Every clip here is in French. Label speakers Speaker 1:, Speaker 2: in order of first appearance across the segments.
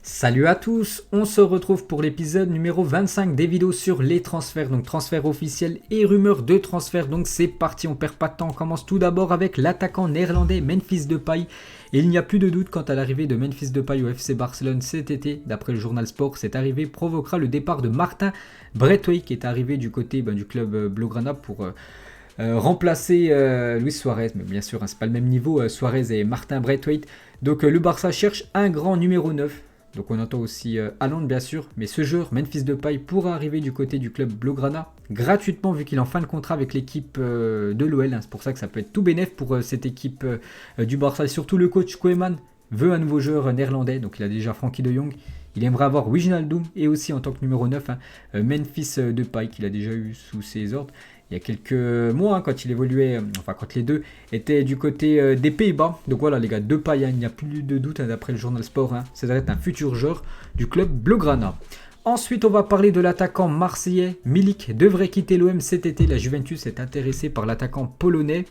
Speaker 1: Salut à tous, on se retrouve pour l'épisode numéro 25 des vidéos sur les transferts, donc transferts officiels et rumeurs de transferts, donc c'est parti, on perd pas de temps, on commence tout d'abord avec l'attaquant néerlandais Memphis Depay, et il n'y a plus de doute quant à l'arrivée de Memphis Depay au FC Barcelone cet été, d'après le journal Sport, cette arrivée provoquera le départ de Martin Braithwaite qui est arrivé du côté du club Blaugrana pour remplacer Luis Suarez, mais bien sûr, c'est pas le même niveau, Suarez et Martin Braithwaite, donc le Barça cherche un grand numéro 9. Donc on entend aussi Haaland bien sûr, mais ce joueur, Memphis Depay, pourra arriver du côté du club Blaugrana gratuitement vu qu'il est en fin de contrat avec l'équipe de l'OL. C'est pour ça que ça peut être tout bénef pour cette équipe du Barça. Et surtout le coach Koeman veut un nouveau joueur néerlandais, donc il a déjà Frenkie de Jong. Il aimerait avoir Wijnaldum et aussi en tant que numéro 9, Memphis Depay qu'il a déjà eu sous ses ordres. Il y a quelques mois, quand il évoluait, quand les deux étaient du côté des Pays-Bas. Donc voilà les gars, Depay, il n'y a plus de doute d'après le journal Sport. Ça doit être un futur joueur du club Blaugrana. Ensuite, on va parler de l'attaquant marseillais. Milik devrait quitter l'OM cet été. La Juventus est intéressée par l'attaquant polonais.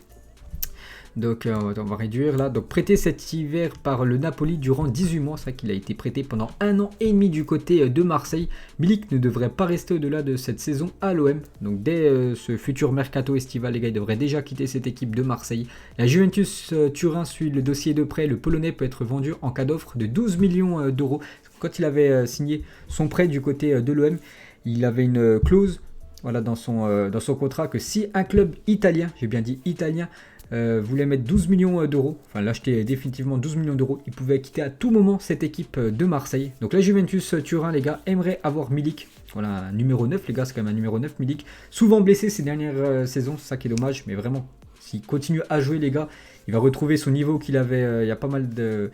Speaker 1: Donc on va réduire là. Donc prêté cet hiver par le Napoli durant 18 mois. C'est vrai qu'il a été prêté pendant 1 an et demi du côté de Marseille. Milik ne devrait pas rester au-delà de cette saison à l'OM. Donc dès ce futur mercato estival, les gars, il devrait déjà quitter cette équipe de Marseille. La Juventus Turin suit le dossier de prêt. Le Polonais peut être vendu en cas d'offre de 12 millions d'euros. Quand il avait signé son prêt du côté de l'OM, il avait une clause dans son contrat que si un club italien, j'ai bien dit italien, voulait mettre 12 millions d'euros, enfin l'acheter définitivement 12 millions d'euros, il pouvait quitter à tout moment cette équipe de Marseille. Donc la Juventus Turin, les gars, aimerait avoir Milik. Voilà, un numéro 9, les gars, c'est quand même un numéro 9, Milik. Souvent blessé ces dernières saisons, c'est ça qui est dommage, mais vraiment, s'il continue à jouer, les gars, il va retrouver son niveau qu'il avait il y a pas mal de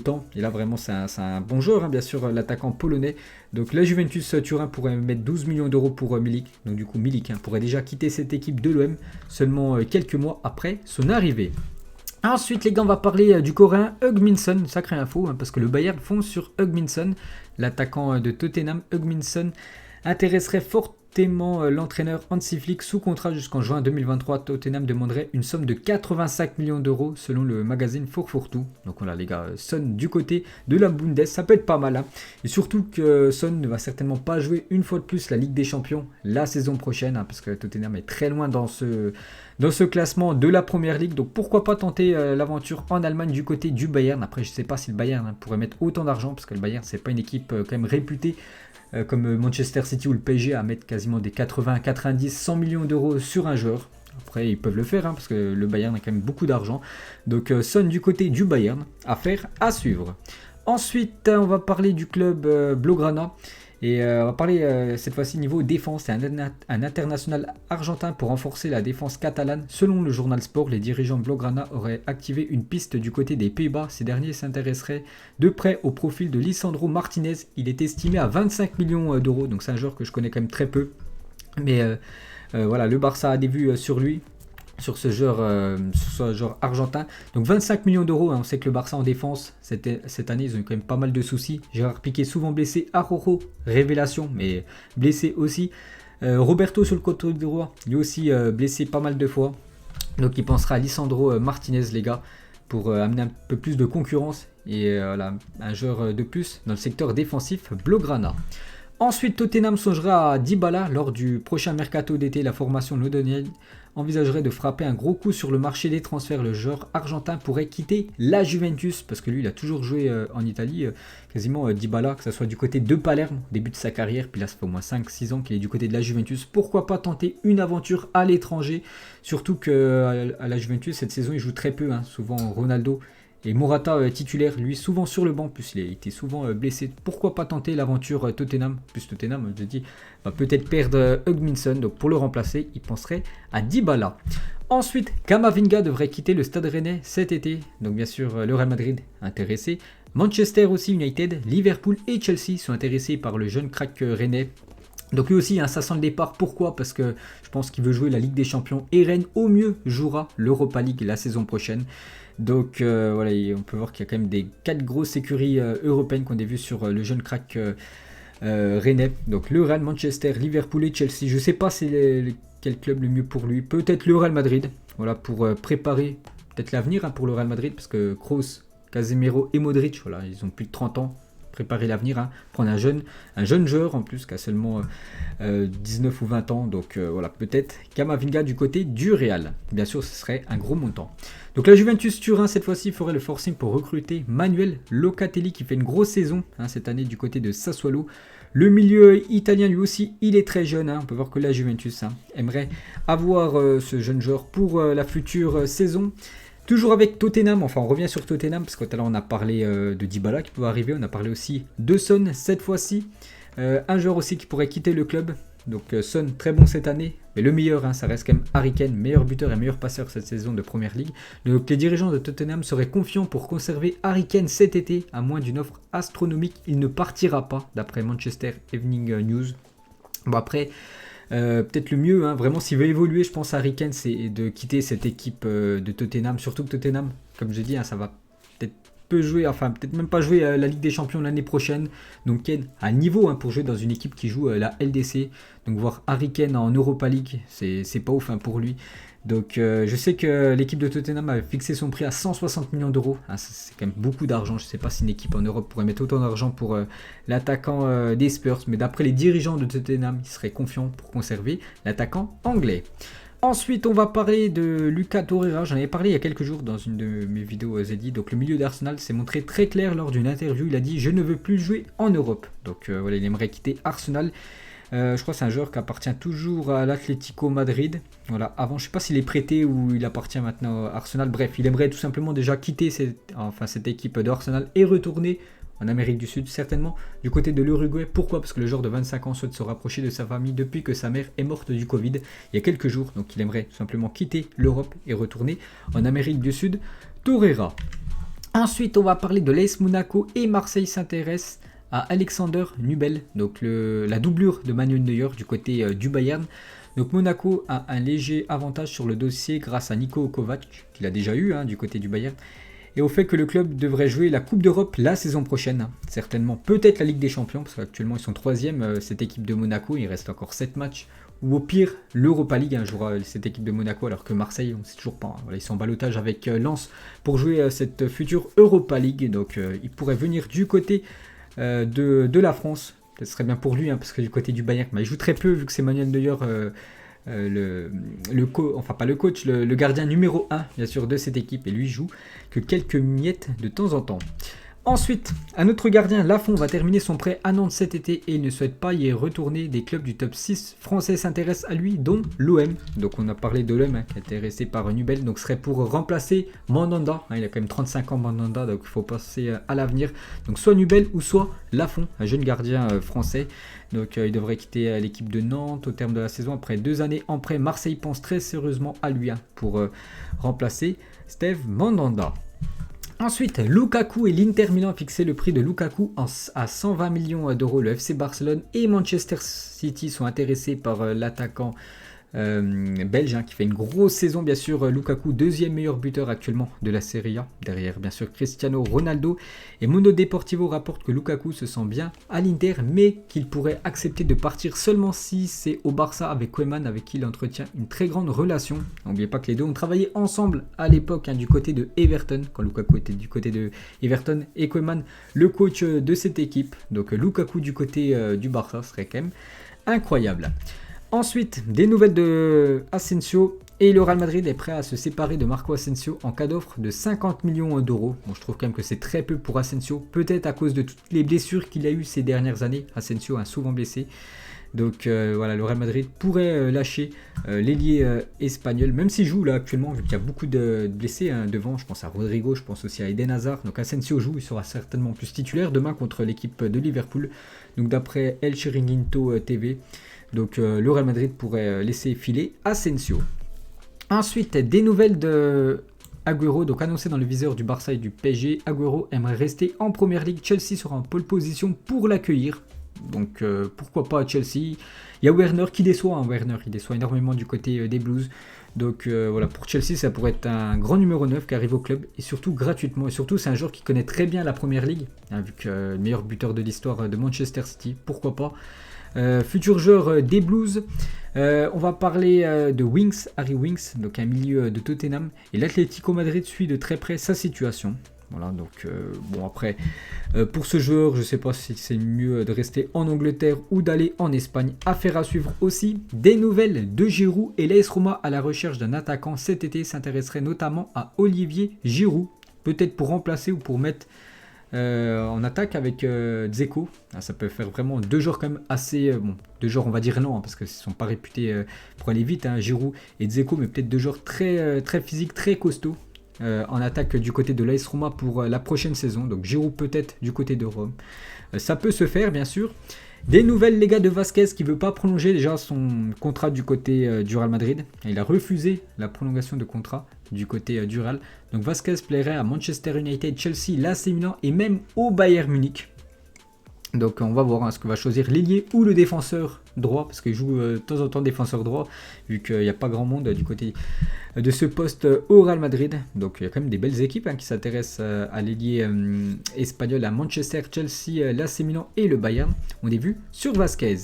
Speaker 1: temps. Et là, vraiment, c'est un bon joueur, bien sûr, l'attaquant polonais. Donc, la Juventus Turin pourrait mettre 12 millions d'euros pour Milik. Donc, du coup, Milik pourrait déjà quitter cette équipe de l'OM seulement quelques mois après son arrivée. Ensuite, les gars, on va parler du Coréen Heung-min Son. Sacrée info, parce que le Bayern fonce sur Heung-min Son. L'attaquant de Tottenham, Heung-min Son, intéresserait fortement l'entraîneur Hansi Flick sous contrat jusqu'en juin 2023. Tottenham demanderait une somme de 85 millions d'euros selon le magazine Forfurtu. Donc voilà les gars, Son du côté de la Bundes, ça peut être pas mal. Et surtout que Son ne va certainement pas jouer une fois de plus la Ligue des Champions la saison prochaine, parce que Tottenham est très loin dans ce classement de la Première Ligue. Donc pourquoi pas tenter l'aventure en Allemagne du côté du Bayern. Après je ne sais pas si le Bayern pourrait mettre autant d'argent, parce que le Bayern c'est pas une équipe quand même réputée comme Manchester City ou le PSG à mettre quasiment des 80, 90, 100 millions d'euros sur un joueur. Après, ils peuvent le faire parce que le Bayern a quand même beaucoup d'argent. Donc, Son du côté du Bayern, affaire à suivre. Ensuite, on va parler du club Blaugrana. Et on va parler cette fois-ci niveau défense. C'est un international argentin pour renforcer la défense catalane. Selon le journal Sport, les dirigeants Blaugrana auraient activé une piste du côté des Pays-Bas. Ces derniers s'intéresseraient de près au profil de Lisandro Martinez. Il est estimé à 25 millions d'euros. Donc c'est un joueur que je connais quand même très peu. Mais voilà, le Barça a des vues sur lui. Sur ce joueur argentin. Donc 25 millions d'euros, on sait que le Barça en défense, cette année, ils ont eu quand même pas mal de soucis. Gérard Piqué souvent blessé, Araujo, révélation, mais blessé aussi. Roberto sur le côté droit, lui aussi blessé pas mal de fois. Donc il pensera à Lisandro Martinez, les gars, pour amener un peu plus de concurrence et un joueur de plus dans le secteur défensif Blaugrana. Ensuite, Tottenham songera à Dybala lors du prochain mercato d'été. La formation londonienne envisagerait de frapper un gros coup sur le marché des transferts. Le joueur argentin pourrait quitter la Juventus parce que lui, il a toujours joué en Italie, quasiment Dybala, que ce soit du côté de Palerme, au début de sa carrière. Puis là, ça fait au moins 5-6 ans qu'il est du côté de la Juventus. Pourquoi pas tenter une aventure à l'étranger? Surtout qu'à la Juventus, cette saison, il joue très peu. Souvent, Ronaldo et Morata titulaire, lui souvent sur le banc, plus il était souvent blessé. Pourquoi pas tenter l'aventure Tottenham? Plus Tottenham, je dis, va peut-être perdre Heung-min Son. Donc pour le remplacer, il penserait à Dybala. Ensuite, Camavinga devrait quitter le Stade Rennais cet été. Donc bien sûr, le Real Madrid intéressé. Manchester aussi, United, Liverpool et Chelsea sont intéressés par le jeune crack rennais. Donc lui aussi, ça sent le départ. Pourquoi? Parce que je pense qu'il veut jouer la Ligue des Champions. Et Rennes, au mieux, jouera l'Europa League la saison prochaine. Donc voilà, on peut voir qu'il y a quand même des 4 grosses écuries européennes qu'on a vues sur le jeune crack rennais. Donc le Real, Manchester, Liverpool et Chelsea. Je ne sais pas c'est quel club le mieux pour lui. Peut-être le Real Madrid. Voilà, pour préparer peut-être l'avenir pour le Real Madrid. Parce que Kroos, Casemiro et Modric, voilà, ils ont plus de 30 ans. préparer l'avenir, hein, prendre un jeune joueur en plus qui a seulement 19 ou 20 ans. Donc voilà, peut-être Camavinga du côté du Real. Bien sûr, ce serait un gros montant. Donc la Juventus Turin, cette fois-ci, ferait le forcing pour recruter Manuel Locatelli qui fait une grosse saison hein, cette année du côté de Sassuolo. Le milieu italien, lui aussi, il est très jeune. Hein. On peut voir que la Juventus aimerait avoir ce jeune joueur pour la future saison. Toujours avec Tottenham, enfin on revient sur Tottenham, parce que tout à l'heure on a parlé de Dybala qui peut arriver. On a parlé aussi de Son cette fois-ci. Un joueur aussi qui pourrait quitter le club. Donc Son, très bon cette année. Mais le meilleur, hein, ça reste quand même Harry Kane, meilleur buteur et meilleur passeur cette saison de Première Ligue. Donc les dirigeants de Tottenham seraient confiants pour conserver Harry Kane cet été, à moins d'une offre astronomique. Il ne partira pas, d'après Manchester Evening News. Bon après, peut-être le mieux, hein, vraiment s'il veut évoluer, je pense à Harry Kane, c'est de quitter cette équipe de Tottenham. Surtout que Tottenham, comme je dis, hein, ça va peut-être peu jouer, enfin peut-être même pas jouer la Ligue des Champions l'année prochaine. Donc Kane a niveau hein, pour jouer dans une équipe qui joue la LDC. Donc voir Harry Kane en Europa League, c'est pas ouf hein, pour lui. Donc je sais que l'équipe de Tottenham avait fixé son prix à 160 millions d'euros. Hein, c'est quand même beaucoup d'argent. Je ne sais pas si une équipe en Europe pourrait mettre autant d'argent pour l'attaquant des Spurs. Mais d'après les dirigeants de Tottenham, ils seraient confiants pour conserver l'attaquant anglais. Ensuite, on va parler de Lucas Torreira. J'en avais parlé il y a quelques jours dans une de mes vidéos ZD. Donc le milieu d'Arsenal s'est montré très clair lors d'une interview. Il a dit « Je ne veux plus jouer en Europe ». Donc voilà, il aimerait quitter Arsenal. Je crois que c'est un joueur qui appartient toujours à l'Atlético Madrid. Voilà, avant, je ne sais pas s'il est prêté ou il appartient maintenant à Arsenal. Bref, il aimerait tout simplement déjà quitter cette équipe d'Arsenal et retourner en Amérique du Sud, certainement du côté de l'Uruguay. Pourquoi? Parce que le joueur de 25 ans souhaite se rapprocher de sa famille depuis que sa mère est morte du Covid il y a quelques jours. Donc il aimerait tout simplement quitter l'Europe et retourner en Amérique du Sud. Torreira. Ensuite, on va parler de l'AS Monaco et Marseille s'intéresse à Alexander Nubel, donc la doublure de Manuel Neuer du côté du Bayern. Donc Monaco a un léger avantage sur le dossier grâce à Niko Kovac, qu'il a déjà eu hein, du côté du Bayern, et au fait que le club devrait jouer la Coupe d'Europe la saison prochaine, hein, certainement, peut-être la Ligue des Champions, parce qu'actuellement ils sont 3e, cette équipe de Monaco, il reste encore 7 matchs, ou au pire l'Europa League, hein, jouera cette équipe de Monaco, alors que Marseille, on ne sait toujours pas, hein, voilà, ils sont en ballottage avec Lens pour jouer cette future Europa League, donc il pourrait venir du côté de la France. Ce serait bien pour lui, hein, parce que du côté du Bayern, il joue très peu vu que c'est Manuel Neuer, le gardien numéro 1 bien sûr de cette équipe, et lui joue que quelques miettes de temps en temps. Ensuite, un autre gardien, Lafont, va terminer son prêt à Nantes cet été et il ne souhaite pas y retourner. Des clubs du top 6 français s'intéressent à lui, dont l'OM. Donc on a parlé de l'OM qui est intéressé par Nubel, donc ce serait pour remplacer Mandanda. Il a quand même 35 ans Mandanda, donc il faut penser à l'avenir. Donc soit Nubel ou soit Lafont, un jeune gardien français. Donc il devrait quitter l'équipe de Nantes au terme de la saison. Après 2 années en prêt, Marseille pense très sérieusement à lui pour remplacer Steve Mandanda. Ensuite, Lukaku et l'Inter Milan ont fixé le prix de Lukaku à 120 millions d'euros. Le FC Barcelone et Manchester City sont intéressés par l'attaquant belge qui fait une grosse saison. Bien sûr, Lukaku, deuxième meilleur buteur actuellement de la Serie A, derrière bien sûr Cristiano Ronaldo. Et Mundo Deportivo rapporte que Lukaku se sent bien à l'Inter, mais qu'il pourrait accepter de partir seulement si c'est au Barça avec Koeman, avec qui il entretient une très grande relation. N'oubliez pas que les deux ont travaillé ensemble à l'époque du côté de Everton, quand Lukaku était du côté de Everton, et Koeman le coach de cette équipe. Donc Lukaku du côté du Barça serait quand même incroyable. Ensuite, des nouvelles de Asensio, et le Real Madrid est prêt à se séparer de Marco Asensio en cas d'offre de 50 millions d'euros. Bon, je trouve quand même que c'est très peu pour Asensio, peut-être à cause de toutes les blessures qu'il a eues ces dernières années. Asensio a souvent blessé. Donc voilà, le Real Madrid pourrait lâcher l'ailier espagnol, même s'il joue là actuellement, vu qu'il y a beaucoup de blessés devant. Je pense à Rodrigo, je pense aussi à Eden Hazard. Donc Asensio joue, il sera certainement plus titulaire demain contre l'équipe de Liverpool. Donc d'après El Chiringuito TV. Donc le Real Madrid pourrait laisser filer Asensio. Ensuite, des nouvelles de Agüero, donc annoncé dans le viseur du Barça et du PSG. Agüero aimerait rester en Première Ligue. Chelsea sera en pole position pour l'accueillir. Donc pourquoi pas Chelsea. Il y a Werner qui déçoit. Werner, il déçoit énormément du côté des Blues. Donc voilà, pour Chelsea, ça pourrait être un grand numéro 9 qui arrive au club. Et surtout gratuitement. Et surtout, c'est un joueur qui connaît très bien la Première Ligue. Vu que le meilleur buteur de l'histoire de Manchester City. Pourquoi pas. Futur joueur des Blues. On va parler de Winks, Harry Winks, donc un milieu de Tottenham. Et l'Atlético Madrid suit de très près sa situation. Voilà, donc bon après, pour ce joueur, je ne sais pas si c'est mieux de rester en Angleterre ou d'aller en Espagne. Affaire à suivre aussi. Des nouvelles de Giroud et l'AS Roma à la recherche d'un attaquant cet été s'intéresserait notamment à Olivier Giroud. Peut-être pour remplacer ou pour mettre en attaque avec Dzeko. Ça peut faire vraiment deux joueurs quand même assez... bon, deux joueurs on va dire non, parce qu'ils ne sont pas réputés pour aller vite, Giroud et Dzeko, mais peut-être deux joueurs très physiques, très costauds. En attaque du côté de l'AS Roma pour la prochaine saison. Donc Giroud peut-être du côté de Rome. Ça peut se faire bien sûr. Des nouvelles les gars de Vasquez qui ne veut pas prolonger déjà son contrat du côté du Real Madrid. Il a refusé la prolongation de contrat du côté du Real. Donc Vasquez plairait à Manchester United, Chelsea, l'AC Milan et même au Bayern Munich. Donc on va voir ce que va choisir l'ailier ou le défenseur droit, parce qu'il joue de temps en temps défenseur droit, vu qu'il n'y a pas grand monde du côté de ce poste au Real Madrid. Donc il y a quand même des belles équipes qui s'intéressent à l'ailier espagnol, à Manchester, Chelsea, l'AC Milan et le Bayern. On est vu sur Vasquez.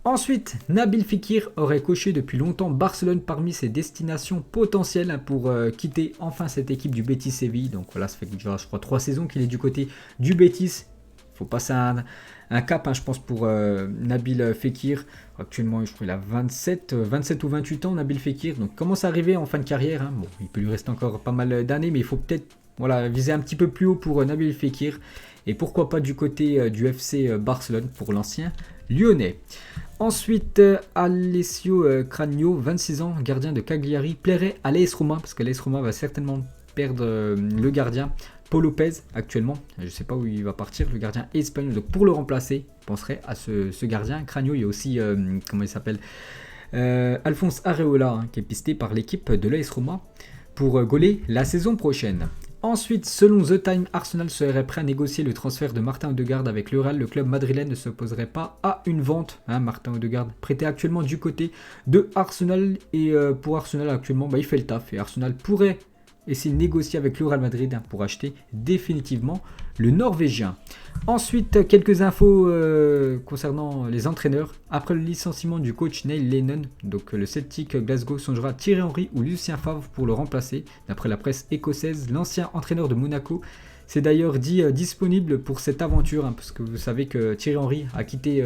Speaker 1: Ensuite, Nabil Fekir aurait coché depuis longtemps Barcelone parmi ses destinations potentielles pour quitter enfin cette équipe du Betis Séville. Donc voilà, ça fait déjà je crois 3 saisons qu'il est du côté du Betis. Il faut passer un cap, je pense, pour Nabil Fekir. Actuellement, je crois qu'il a 27 ou 28 ans, Nabil Fekir. Donc, commence à arriver en fin de carrière. Bon, il peut lui rester encore pas mal d'années, mais il faut peut-être viser un petit peu plus haut pour Nabil Fekir. Et pourquoi pas du côté du FC Barcelone pour l'ancien lyonnais. Ensuite, Alessio Cragno, 26 ans, gardien de Cagliari, plairait à l'AS Roma, parce que l'AS Roma va certainement perdre le gardien. Paul Lopez actuellement, je ne sais pas où il va partir, le gardien espagnol. Donc pour le remplacer, je penserais à ce gardien. Cragno, il y a aussi, comment il s'appelle, Alphonse Areola, qui est pisté par l'équipe de l'AS Roma pour gauler la saison prochaine. Ensuite, selon The Time, Arsenal serait prêt à négocier le transfert de Martin Odegaard avec le Real. Le club madrilène ne s'opposerait pas à une vente. Martin Odegaard prêté actuellement du côté de Arsenal. Et pour Arsenal actuellement, il fait le taf. Et Arsenal pourrait essayer de négocier avec le Real Madrid pour acheter définitivement le Norvégien. Ensuite, quelques infos concernant les entraîneurs. Après le licenciement du coach Neil Lennon, donc le Celtic Glasgow songera Thierry Henry ou Lucien Favre pour le remplacer. D'après la presse écossaise, l'ancien entraîneur de Monaco s'est d'ailleurs dit disponible pour cette aventure, parce que vous savez que Thierry Henry a quitté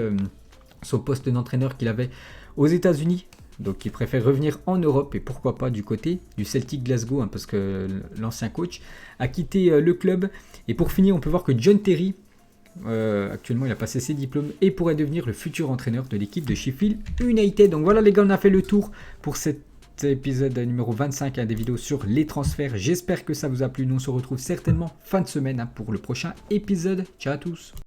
Speaker 1: son poste d'entraîneur qu'il avait aux États-Unis. Donc il préfère revenir en Europe et pourquoi pas du côté du Celtic Glasgow, parce que l'ancien coach a quitté le club. Et pour finir, on peut voir que John Terry, actuellement il a passé ses diplômes et pourrait devenir le futur entraîneur de l'équipe de Sheffield United. Donc voilà les gars, on a fait le tour pour cet épisode numéro 25 des vidéos sur les transferts. J'espère que ça vous a plu. Nous on se retrouve certainement fin de semaine pour le prochain épisode. Ciao à tous.